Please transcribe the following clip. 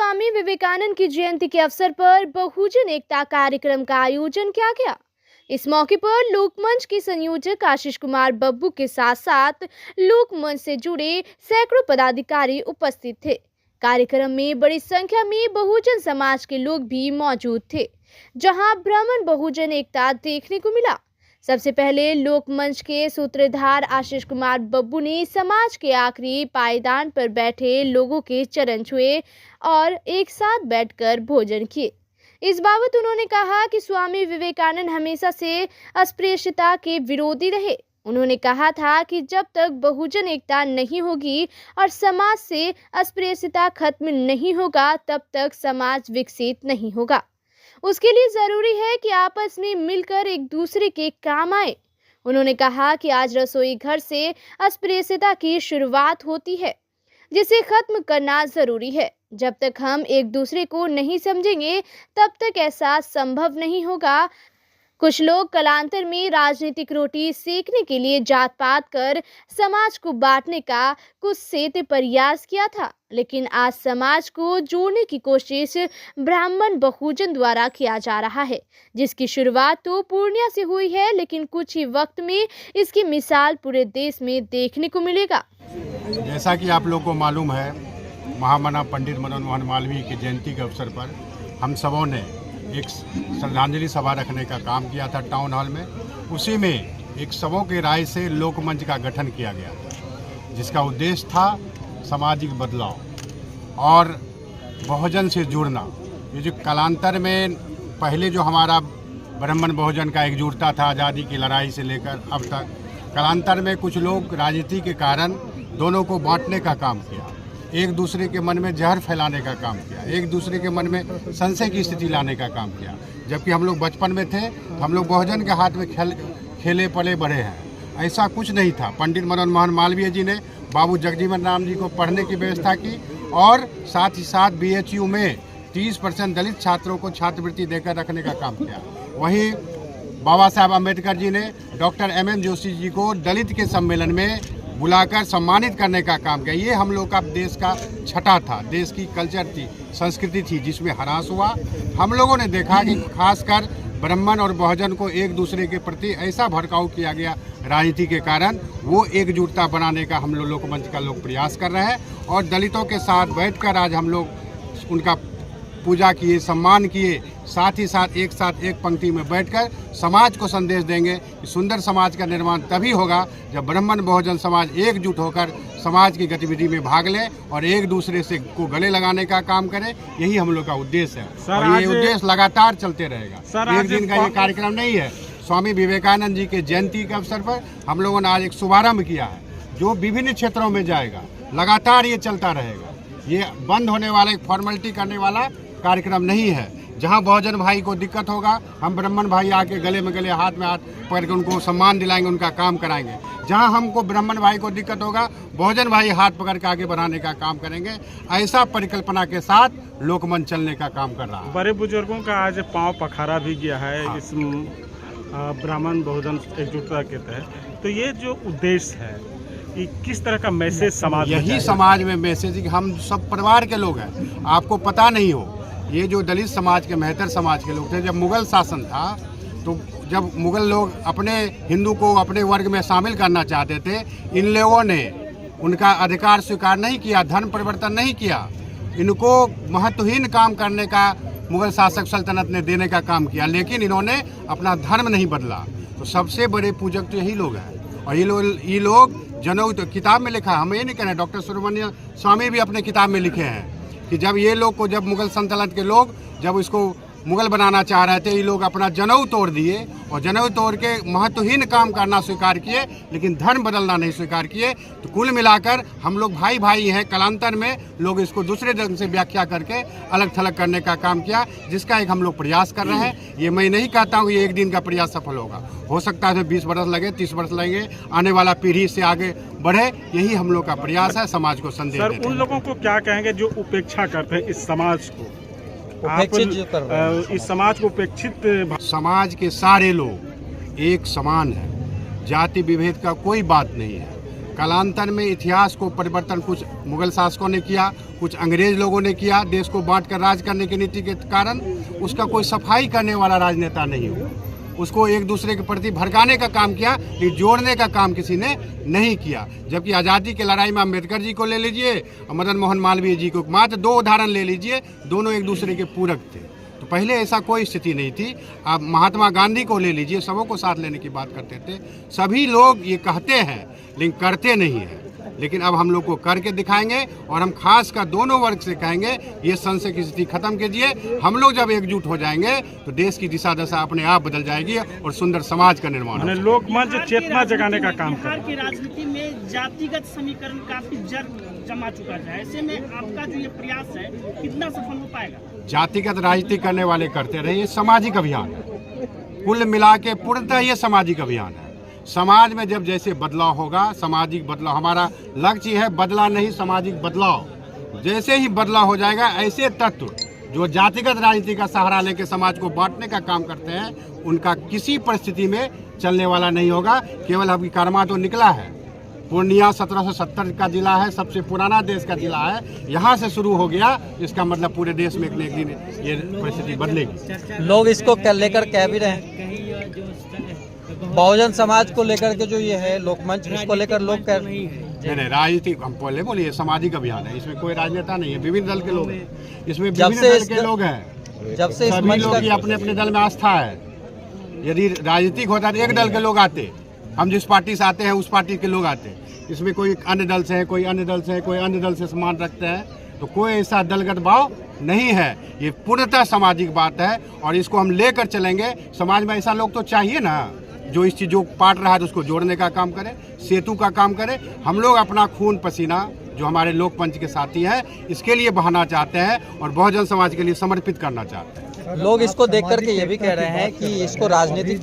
स्वामी विवेकानंद की जयंती के अवसर पर बहुजन एकता कार्यक्रम का आयोजन किया गया। इस मौके पर लोकमंच के संयोजक आशीष कुमार बब्बू के साथ साथ लोकमंच से जुड़े सैकड़ों पदाधिकारी उपस्थित थे। कार्यक्रम में बड़ी संख्या में बहुजन समाज के लोग भी मौजूद थे, जहां ब्राह्मण बहुजन एकता देखने को मिला। सबसे पहले लोकमंच के सूत्रधार आशीष कुमार बब्बू ने समाज के आखिरी पायदान पर बैठे लोगों के चरण छुए और एक साथ बैठकर भोजन किए। इस बाबत उन्होंने कहा कि स्वामी विवेकानंद हमेशा से अस्पृश्यता के विरोधी रहे। उन्होंने कहा था कि जब तक बहुजन एकता नहीं होगी और समाज से अस्पृश्यता खत्म नहीं होगा, तब तक समाज विकसित नहीं होगा। उसके लिए जरूरी है कि आपस में मिलकर एक दूसरे के काम आए। उन्होंने कहा कि आज रसोई घर से अस्पृश्यता की शुरुआत होती है, जिसे खत्म करना जरूरी है। जब तक हम एक दूसरे को नहीं समझेंगे, तब तक ऐसा संभव नहीं होगा। कुछ लोग कालांतर में राजनीतिक रोटी सेकने के लिए जात पात कर समाज को बांटने का कुछ सेत प्रयास किया था, लेकिन आज समाज को जोड़ने की कोशिश ब्राह्मण बहुजन द्वारा किया जा रहा है, जिसकी शुरुआत तो पूर्णिया से हुई है, लेकिन कुछ ही वक्त में इसकी मिसाल पूरे देश में देखने को मिलेगा। जैसा कि आप लोग को मालूम है, महामना पंडित मदन मोहन मालवीय की जयंती के अवसर पर हम सबों ने एक श्रद्धांजलि सभा रखने का काम किया था टाउन हॉल में। उसी में एक सबों की राय से लोकमंच का गठन किया गया था, जिसका उद्देश्य था सामाजिक बदलाव और बहुजन से जुड़ना। ये जो कालांतर में पहले जो हमारा ब्राह्मण बहुजन का एकजुटता था आज़ादी की लड़ाई से लेकर अब तक, कालांतर में कुछ लोग राजनीति के कारण दोनों को बांटने का काम किया, एक दूसरे के मन में जहर फैलाने का काम किया, एक दूसरे के मन में संशय की स्थिति लाने का काम किया। जबकि हम लोग बचपन में थे, हम लोग बहुजन के हाथ में खेले पले बढ़े हैं। ऐसा कुछ नहीं था। पंडित मदन मोहन मालवीय जी ने बाबू जगजीवन राम जी को पढ़ने की व्यवस्था की और साथ ही साथ BHU में 30% दलित छात्रों को छात्रवृत्ति देकर रखने का काम किया। वहीं बाबा साहब अम्बेडकर जी ने डॉक्टर MM जोशी जी को दलित के सम्मेलन में बुलाकर सम्मानित करने का काम किया। ये हम लोग का देश का छठा था, देश की कल्चर थी, संस्कृति थी, जिसमें ह्रास हुआ। हम लोगों ने देखा कि खासकर ब्राह्मण और बहुजन को एक दूसरे के प्रति ऐसा भड़काऊ किया गया राजनीति के कारण, वो एकजुटता बनाने का हम लोग लोकमंच का लोग प्रयास कर रहे हैं और दलितों के साथ बैठकर आज हम लोग उनका पूजा किए, सम्मान किए। साथ ही साथ एक पंक्ति में बैठकर समाज को संदेश देंगे कि सुंदर समाज का निर्माण तभी होगा जब ब्राह्मण बहुजन समाज एकजुट होकर समाज की गतिविधि में भाग ले और एक दूसरे से को गले लगाने का काम करे। यही हम लोग का उद्देश्य है और ये उद्देश्य लगातार चलते रहेगा। एक दिन का ये कार्यक्रम नहीं है। स्वामी विवेकानंद जी के जयंती के अवसर पर हम लोगों ने आज एक शुभारंभ किया है, जो विभिन्न क्षेत्रों में जाएगा। लगातार ये चलता रहेगा। ये बंद होने वाला, एक फॉर्मेलिटी करने वाला कार्यक्रम नहीं है। जहां बहुजन भाई को दिक्कत होगा, हम ब्राह्मण भाई आके गले में गले, हाथ में हाथ पकड़ के उनको सम्मान दिलाएंगे, उनका काम कराएंगे। जहां हमको ब्राह्मण भाई को दिक्कत होगा, बहुजन भाई हाथ पकड़ के आगे बढ़ाने का काम करेंगे। ऐसा परिकल्पना के साथ लोकमंच चलने का काम कर रहा है। बड़े बुजुर्गों का आज पांव पखारा भी गया है। हाँ। इस ब्राह्मण बहुजन एकजुटता के तहत, तो ये जो उद्देश्य है, ये किस तरह का मैसेज समाज, यही समाज में मैसेज कि हम सब परिवार के लोग हैं। आपको पता नहीं हो, ये जो दलित समाज के, मेहतर समाज के लोग थे, जब मुगल शासन था, तो जब मुगल लोग अपने हिंदू को अपने वर्ग में शामिल करना चाहते थे, इन लोगों ने उनका अधिकार स्वीकार नहीं किया, धर्म परिवर्तन नहीं किया। इनको महत्वहीन काम करने का मुगल शासक सल्तनत ने देने का काम किया, लेकिन इन्होंने अपना धर्म नहीं बदला। तो सबसे बड़े पूजक तो यही लोग हैं। और ये लोग जनऊ, तो किताब में लिखा है, हम ये नहीं कह रहे, डॉक्टर सुब्रमण्य स्वामी भी अपने किताब में लिखे हैं कि जब ये लोग को, जब मुगल सल्तनत के लोग जब इसको मुगल बनाना चाह रहे थे, ये लोग अपना जनेऊ तोड़ दिए और जनेऊ तोड़ के महत्वहीन काम करना स्वीकार किए, लेकिन धर्म बदलना नहीं स्वीकार किए। तो कुल मिलाकर हम लोग भाई भाई हैं। कालांतर में लोग इसको दूसरे ढंग से व्याख्या करके अलग थलग करने का काम किया, जिसका एक हम लोग प्रयास कर रहे हैं। ये मैं नहीं कहता हूँ ये एक दिन का प्रयास सफल होगा, हो सकता है 20 वर्ष लगे, 30 वर्ष लगेंगे, आने वाला पीढ़ी से आगे बढ़े। यही हम लोग का प्रयास है, समाज को संदेश देते हैं। उन लोगों को क्या कहेंगे जो उपेक्षा करते हैं इस समाज को, इस समाज को उपेक्षित? समाज के सारे लोग एक समान है, जाति विभेद का कोई बात नहीं है। कालांतर में इतिहास को परिवर्तन कुछ मुगल शासकों ने किया, कुछ अंग्रेज लोगों ने किया, देश को बांटकर राज करने की नीति के कारण उसका कोई सफाई करने वाला राजनेता नहीं हुआ। उसको एक दूसरे के प्रति भड़काने का काम किया, लेकिन जोड़ने का काम किसी ने नहीं किया। जबकि आज़ादी की लड़ाई में अम्बेडकर जी को ले लीजिए और मदन मोहन मालवीय जी को, मात्र 2 उदाहरण ले लीजिए, दोनों एक दूसरे के पूरक थे। तो पहले ऐसा कोई स्थिति नहीं थी। आप महात्मा गांधी को ले लीजिए, सबों को साथ लेने की बात करते थे। सभी लोग ये कहते हैं लेकिन करते नहीं हैं। लेकिन अब हम लोग को करके दिखाएंगे और हम खास कर दोनों वर्ग से कहेंगे ये संशय की स्थिति खत्म कीजिए। हम लोग जब एकजुट हो जाएंगे तो देश की दिशा दशा अपने आप बदल जाएगी और सुंदर समाज का निर्माण होगा। लोकमंच चेतना जगाने का काम सरकार की राजनीति में जातिगत समीकरण काफी जड़ जमा चुका है। ऐसे में आपका जो ये प्रयास है कितना सफल हो पाएगा? जातिगत राजनीति करने वाले करते रहे, ये सामाजिक अभियान है। कुल मिला के पूर्णतः ये सामाजिक अभियान है। समाज में जब जैसे बदलाव होगा, सामाजिक बदलाव हमारा लक्ष्य है, बदला नहीं सामाजिक बदलाव। जैसे ही बदलाव हो जाएगा, ऐसे तत्व जो जातिगत राजनीति का सहारा लेकर समाज को बांटने का काम करते हैं, उनका किसी परिस्थिति में चलने वाला नहीं होगा। केवल अभी कर्मा तो निकला है। पूर्णिया 1770 का जिला है, सबसे पुराना देश का जिला है। यहाँ से शुरू हो गया, इसका मतलब पूरे देश में एक न एक दिन ये परिस्थिति बदलेगी। लोग इसको लेकर कह भी रहे हैं, बहुजन समाज को लेकर के जो ये है लोकमंच, इसको लेकर लोग कह रहे हैं नहीं, राजनीति हम पहले बोलिए सामाजिक अभियान है। इसमें कोई राजनेता नहीं है, विभिन्न दल के लोग हैं। इसमें विभिन्न दल के लोग हैं। जब से सभी लोग की अपने अपने दल में आस्था है। यदि राजनीतिक होता तो एक दल के लोग आते, हम जिस पार्टी से आते हैं उस पार्टी के लोग आते। इसमें कोई अन्य दल से है, कोई अन्य दल से है, कोई अन्य दल से सम्मान रखते हैं, तो कोई ऐसा दलगत भाव नहीं है। ये पूर्णतः सामाजिक बात है और इसको हम लेकर चलेंगे। समाज में ऐसा लोग तो चाहिए ना जो इस चीज़ को बांट रहा है तो उसको जोड़ने का काम करे, सेतु का काम करे। हम लोग अपना खून पसीना जो हमारे लोकमंच के साथी हैं इसके लिए बहाना चाहते हैं और बहुजन समाज के लिए समर्पित करना चाहते हैं। लोग इसको देख करके ये भी कह रहे हैं कि इसको राजनीतिक